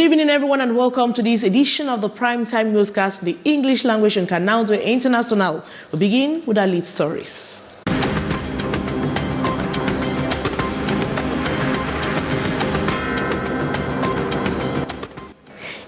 Good evening, everyone, and welcome to this edition of the Primetime Newscast, the English language on Canal International. We begin with our lead stories.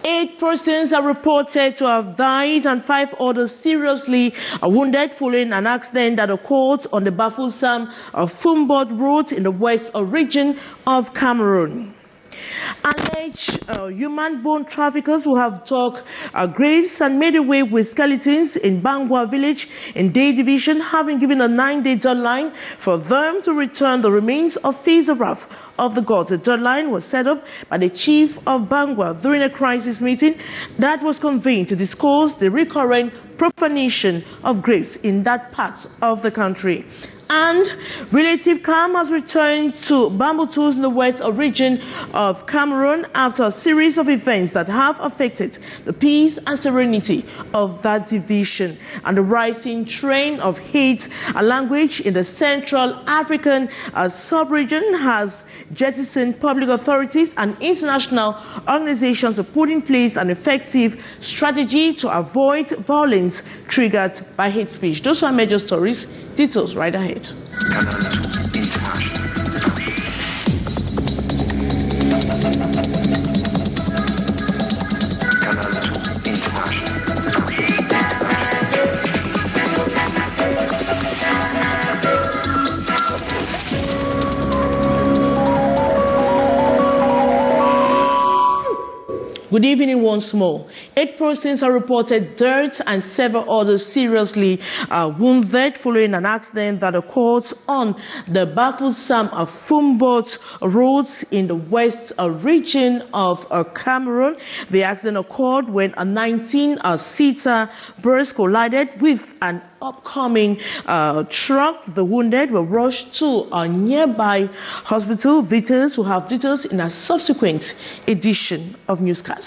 8 persons are reported to have died and 5 others seriously wounded following an accident that occurred on the Bafoussam Fumbot Road in the west region of Cameroon. Alleged human bone traffickers who have dug graves and made away with skeletons in Bangoua village in Day Division have been given a 9-day deadline for them to return the remains of the wrath of the gods. The deadline was set up by the chief of Bangoua during a crisis meeting that was convened to discuss the recurrent profanation of graves in that part of the country. And relative calm has returned to Tous in the west region of Cameroon after a series of events that have affected the peace and serenity of that division. And the rising trend of hate language in the Central African sub-region has jettisoned public authorities and international organizations to put in place an effective strategy to avoid violence triggered by hate speech. Those are major stories. Details right ahead. Good evening once more. 8 persons are reported dead and several others seriously wounded following an accident that occurred on the Bafoussam Fumbot Road in the west region of Cameroon. The accident occurred when a 19-seater bus collided with an upcoming truck. The wounded were rushed to a nearby hospital. Victims will have details in a subsequent edition of Newscast.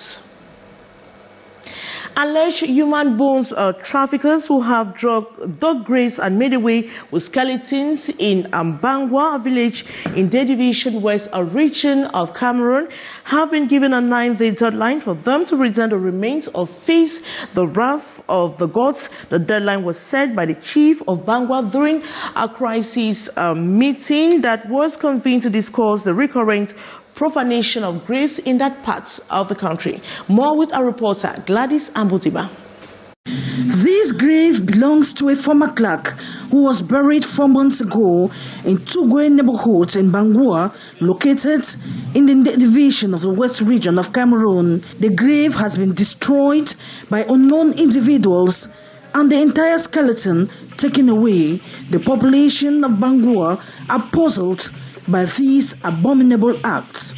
Alleged human bones traffickers who have dug graves and made away with skeletons in Bangoua village in Day Division West, a region of Cameroon, have been given a 9-day deadline for them to return the remains or face the wrath of the gods. The deadline was set by the chief of Bangoua during a crisis meeting that was convened to discuss the recurrent profanation of graves in that part of the country. More with our reporter Gladys Ambutiba. This grave belongs to a former clerk who was buried 4 months ago in Toujours neighborhood in Bangoua, located in the division of the west region of Cameroon. The grave has been destroyed by unknown individuals and the entire skeleton taken away. The population of Bangoua are puzzled by these abominable acts.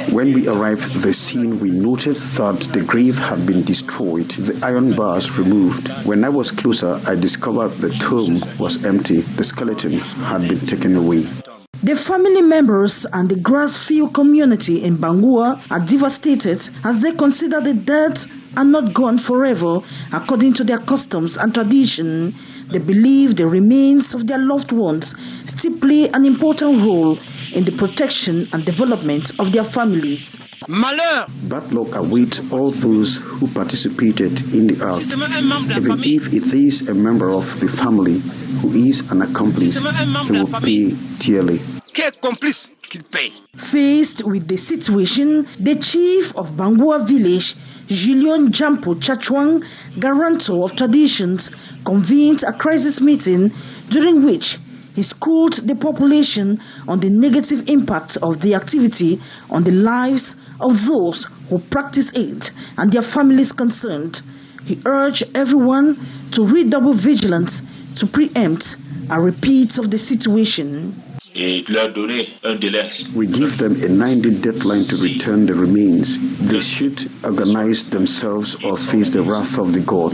When we arrived at the scene, we noted that the grave had been destroyed, the iron bars removed. When I was closer, I discovered the tomb was empty. The skeleton had been taken away. The family members and the grass-field community in Bangoua are devastated as they consider the dead are not gone forever according to their customs and tradition. They believe the remains of their loved ones still play an important role in the protection and development of their families. Bad luck awaits all those who participated in the act, even if it is a member of the family who is an accomplice, he will pay dearly. Faced with the situation, the chief of Bangoua village, Julien Jampo Chachwang, guarantor of traditions, convened a crisis meeting during which he schooled the population on the negative impact of the activity on the lives of those who practice it and their families concerned. He urged everyone to redouble vigilance to preempt a repeat of the situation. We give them a 9-day deadline to return the remains. They should organize themselves or face the wrath of the God.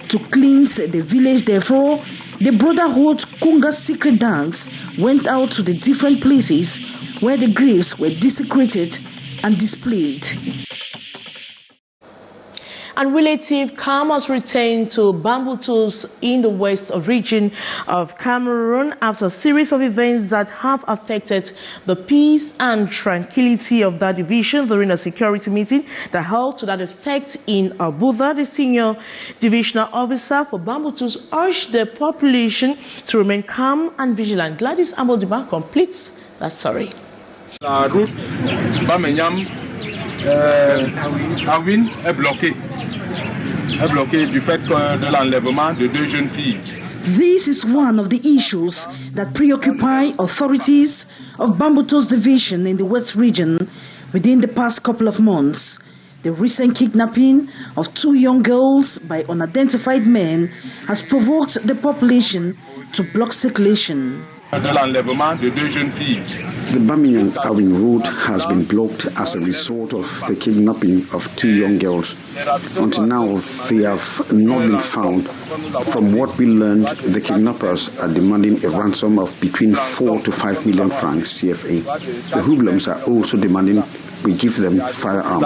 To cleanse the village, therefore, the Brotherhood Kunga secret dance went out to the different places where the graves were desecrated and displayed. And relative calm has returned to Bangoua tous in the west region of Cameroon after a series of events that have affected the peace and tranquility of that division during a security meeting that held to that effect in Abuja. The senior divisional officer for Bangoua tous urged the population to remain calm and vigilant. Gladys Amodiba completes that story. La route Bamenyam Awin est bloquée. Du fait de l'enlèvement de 2 jeunes filles. This is one of the issues that preoccupy authorities of Bangoua tous division in the West region within the past couple of months. The recent kidnapping of 2 young girls by unidentified men has provoked the population to block circulation. De l'enlèvement de 2 jeunes filles. The Bamenyam-Awin road has been blocked as a result of the kidnapping of 2 young girls. Until now, they have not been found. From what we learned, the kidnappers are demanding a ransom of between 4 to 5 million francs CFA. The hoodlums are also demanding we give them firearms.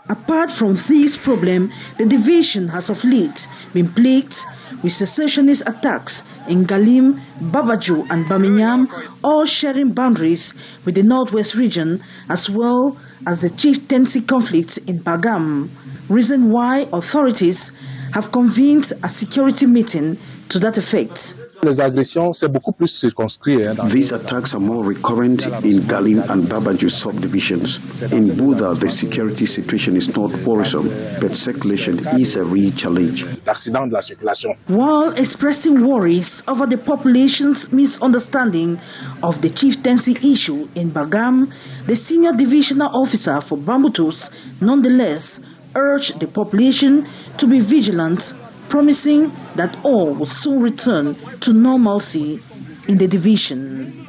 Apart from this problem, the division has of late been plagued with secessionist attacks in Galim, Babajou and Bamenyam, all sharing boundaries with the northwest region, as well as the chieftaincy conflict in Bagam. Reason why authorities have convened a security meeting to that effect. Les agressions, c'est beaucoup plus circonscrit. These attacks are more recurrent in Galim and Babajou subdivisions. In Buda, the security situation is not worrisome, but circulation is a real challenge. L'accident de la circulation. While expressing worries over the population's misunderstanding of the chieftaincy issue in Bagam, the senior divisional officer for Bangoua tous nonetheless urged the population to be vigilant, promising that all will soon return to normalcy in the division.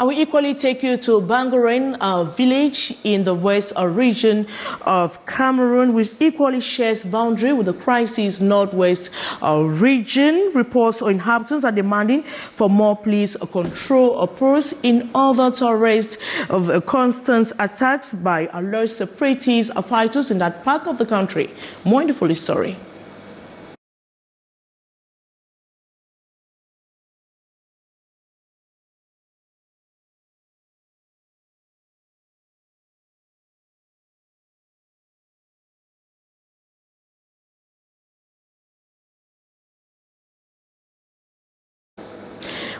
I will equally take you to Bangoua, a village in the west region of Cameroon, which equally shares boundary with the crisis northwest region. Reports of inhabitants are demanding for more police control approach in order to arrest constant attacks by alleged separatist fighters in that part of the country. More in the full story.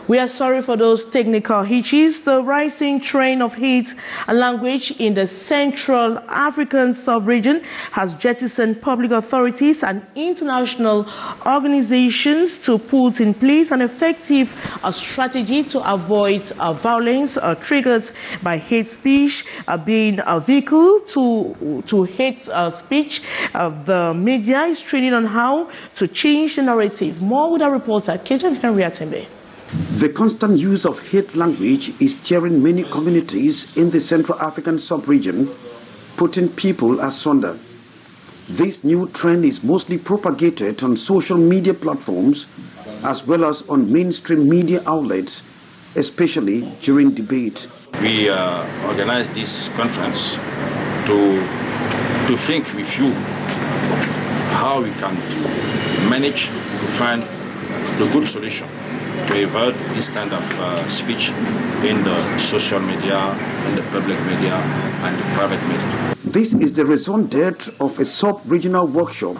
We are sorry for those technical hitches. The rising trend of hate language in the Central African sub-region has jettisoned public authorities and international organizations to put in place an effective strategy to avoid violence triggered by hate speech being a vehicle to hate speech. The media is training on how to change the narrative. More with our reporter, Kejan Henry Atembe. The constant use of hate language is tearing many communities in the Central African sub-region, putting people asunder. This new trend is mostly propagated on social media platforms as well as on mainstream media outlets, especially during debate. We organized this conference to think with you how we can manage to find the good solution to avoid this kind of speech in the social media, in the public media, and the private media. This is the raison d'etre of a sub-regional workshop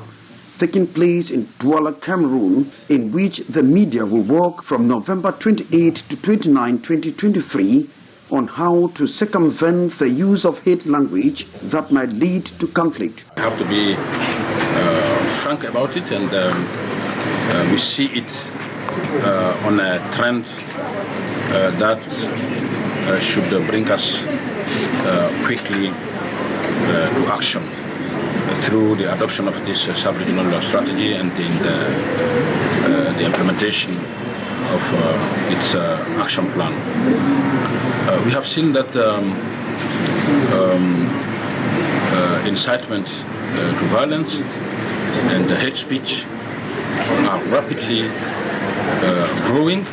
taking place in Douala, Cameroon, in which the media will work from November 28 to 29, 2023 on how to circumvent the use of hate language that might lead to conflict. We have to be frank about it, and we see it on a trend that should bring us quickly to action through the adoption of this sub-regional strategy and in the implementation of its action plan. We have seen that incitement to violence and hate speech are rapidly growing,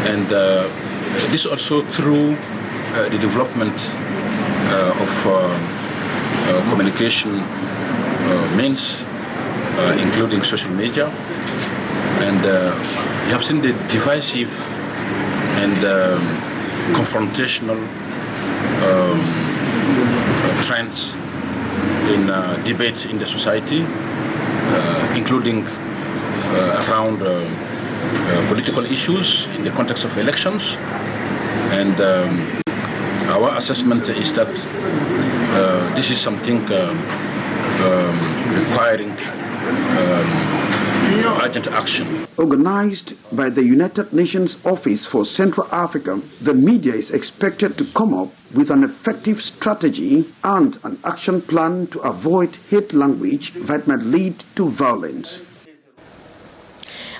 and this also through the development of communication means, including social media. And you have seen the divisive and confrontational trends in debates in the society, including around political issues in the context of elections. And our assessment is that this is something requiring urgent action. Organized by the United Nations Office for Central Africa, the media is expected to come up with an effective strategy and an action plan to avoid hate language that might lead to violence.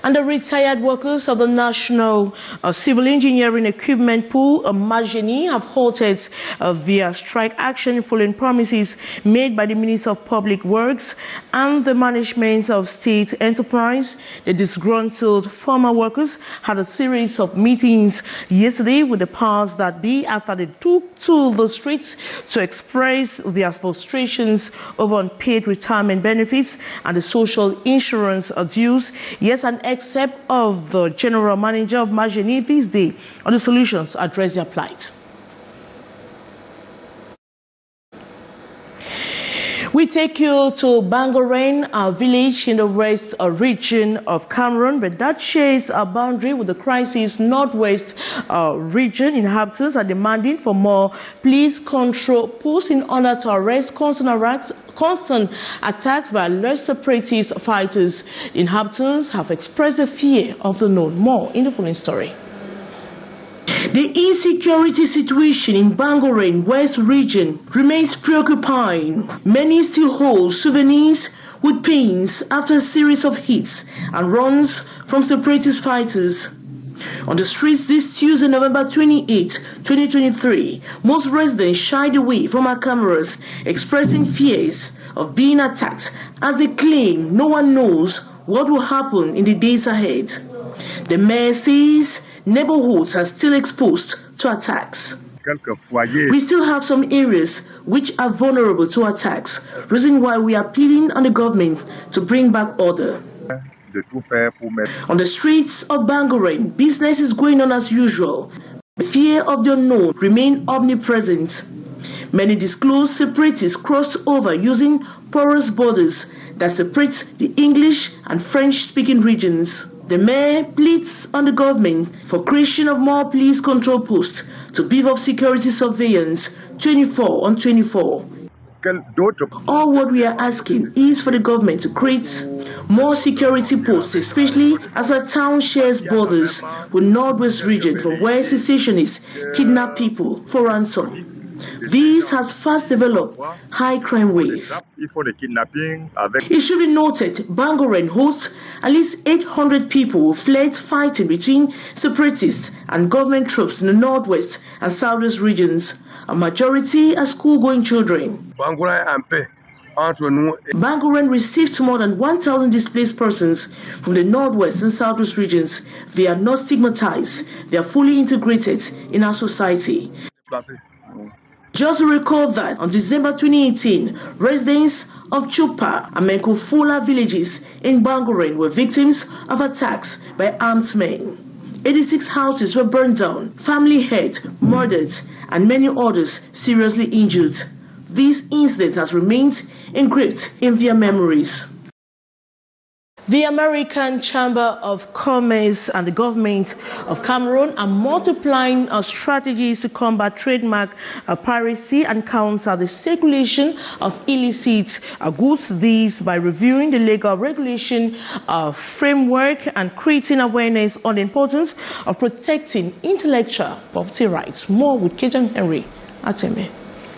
And the retired workers of the National Civil Engineering Equipment Pool, Mageni, have halted via strike action following promises made by the Minister of Public Works and the management of state enterprise. The disgruntled former workers had a series of meetings yesterday with the powers that be after they took to the streets to express their frustrations over unpaid retirement benefits and the social insurance dues. Yes, an except of the general manager of Mageni this day on the solutions to address their plight. We take you to Bangoua, a village in the west region of Cameroon, but that shares a boundary with the crisis northwest region. Inhabitants are demanding for more police control posts in order to arrest constant attacks by alleged separatist fighters. Inhabitants have expressed a fear of the known. More in the following story. The insecurity situation in Bangoua West region remains preoccupying. Many still hold souvenirs with pains after a series of hits and runs from separatist fighters. On the streets this Tuesday, November 28, 2023, most residents shied away from our cameras, expressing fears of being attacked as they claim no one knows what will happen in the days ahead. The mayor says neighborhoods are still exposed to attacks. We still have some areas which are vulnerable to attacks, reason why we are pleading on the government to bring back order. On the streets of Bangoua, business is going on as usual. The fear of the unknown remains omnipresent. Many disclosed separatists crossed over using porous borders that separate the English and French-speaking regions. The mayor pleads on the government for creation of more police control posts to beef up security surveillance 24/24. All what we are asking is for the government to create more security posts, especially as our town shares borders with Northwest region from where secessionists kidnap people for ransom. This has fast developed high crime wave. It should be noted, Bangoua hosts at least 800 people who fled fighting between separatists and government troops in the Northwest and Southwest regions. A majority are school-going children. Bangoua received more than 1,000 displaced persons from the Northwest and Southwest regions. They are not stigmatized. They are fully integrated in our society. Just to recall that on December 2018, residents of Chupa and Menkufula villages in Bangoua were victims of attacks by armed men. 86 houses were burned down, family heads murdered, and many others seriously injured. This incident has remained engraved in their memories. The American Chamber of Commerce and the government of Cameroon are multiplying strategies to combat trademark piracy and counter the circulation of illicit goods. These by reviewing the legal regulation framework and creating awareness on the importance of protecting intellectual property rights. More with Kejan Henry Ateme.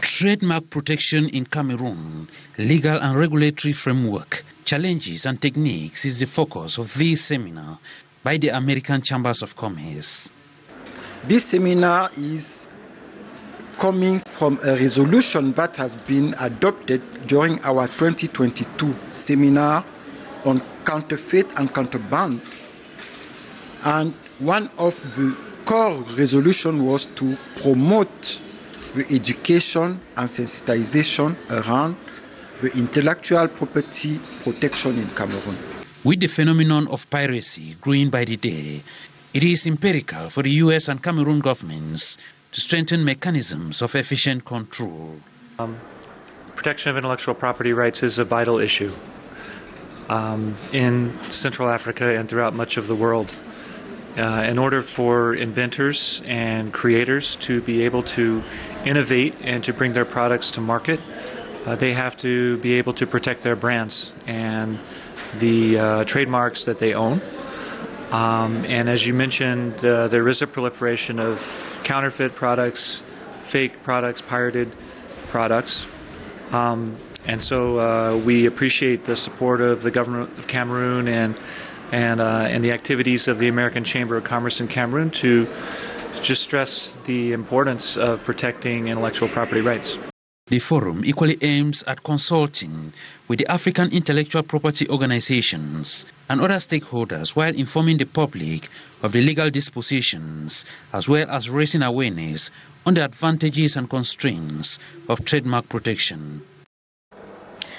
Trademark protection in Cameroon, legal and regulatory framework, challenges and techniques is the focus of this seminar by the American Chambers of Commerce. This seminar is coming from a resolution that has been adopted during our 2022 seminar on counterfeit and contraband. And one of the core resolution was to promote the education and sensitization around the intellectual property protection in Cameroon. With the phenomenon of piracy growing by the day, it is empirical for the US and Cameroon governments to strengthen mechanisms of efficient control. Protection of intellectual property rights is a vital issue in Central Africa and throughout much of the world. In order for inventors and creators to be able to innovate and to bring their products to market, they have to be able to protect their brands and the trademarks that they own. And as you mentioned, there is a proliferation of counterfeit products, fake products, pirated products. And so we appreciate the support of the government of Cameroon and the activities of the American Chamber of Commerce in Cameroon to just stress the importance of protecting intellectual property rights. The forum equally aims at consulting with the African intellectual property organizations and other stakeholders while informing the public of the legal dispositions, as well as raising awareness on the advantages and constraints of trademark protection.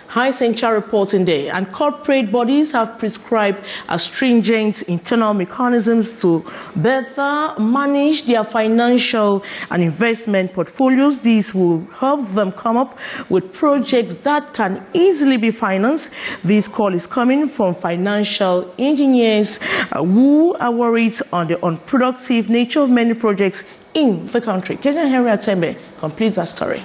High Sanctuary reporting day, and corporate bodies have prescribed stringent internal mechanisms to better manage their financial and investment portfolios. These will help them come up with projects that can easily be financed. This call is coming from financial engineers who are worried on the unproductive nature of many projects in the country. Kenyan Henry Atembe completes that story.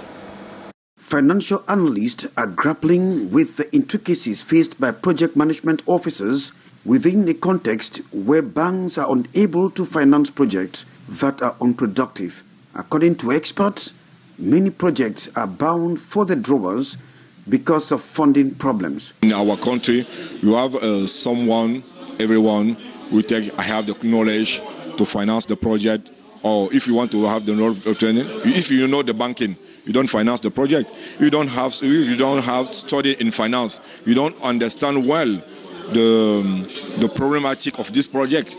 Financial analysts are grappling with the intricacies faced by project management officers within a context where banks are unable to finance projects that are unproductive. According to experts, many projects are bound for the drawers because of funding problems. In our country, you have everyone will take, I have the knowledge to finance the project, or if you want to have the knowledge of training, if you know the banking, you don't finance the project. If you don't have study in finance, you don't understand well the problematic of this project.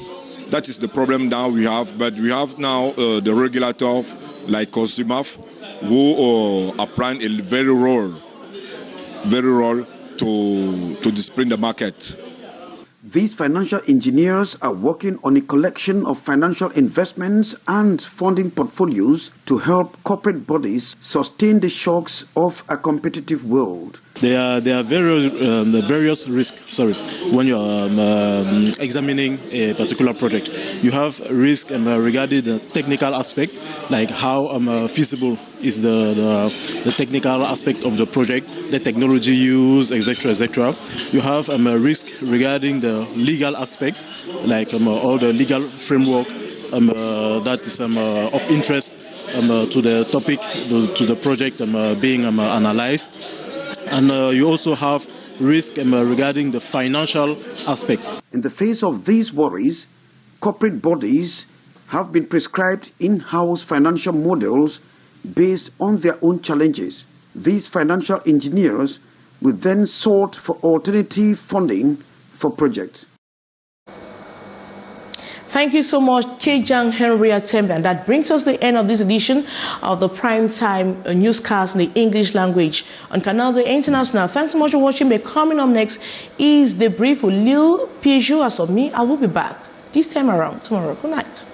That is the problem now we have. But we have now the regulator like COSIMAF who are playing a very role to discipline the market. These financial engineers are working on a collection of financial investments and funding portfolios to help corporate bodies sustain the shocks of a competitive world. There are various risks. When you are examining a particular project, you have risk regarding the technical aspect, like how feasible is the technical aspect of the project, the technology used, etc., etc. You have a risk regarding the legal aspect, like all the legal framework that is of interest to the topic, to the project being analyzed. And you also have risk regarding the financial aspect. In the face of these worries, corporate bodies have been prescribed in-house financial models based on their own challenges. These financial engineers will then sort for alternative funding for projects. Thank you so much, Kejang Henry Atembe. And that brings us to the end of this edition of the Primetime Newscast in the English language on Canal International. Thanks so much for watching. But coming up next is the brief with Lil Pigeon. As of me, I will be back this time around tomorrow. Good night.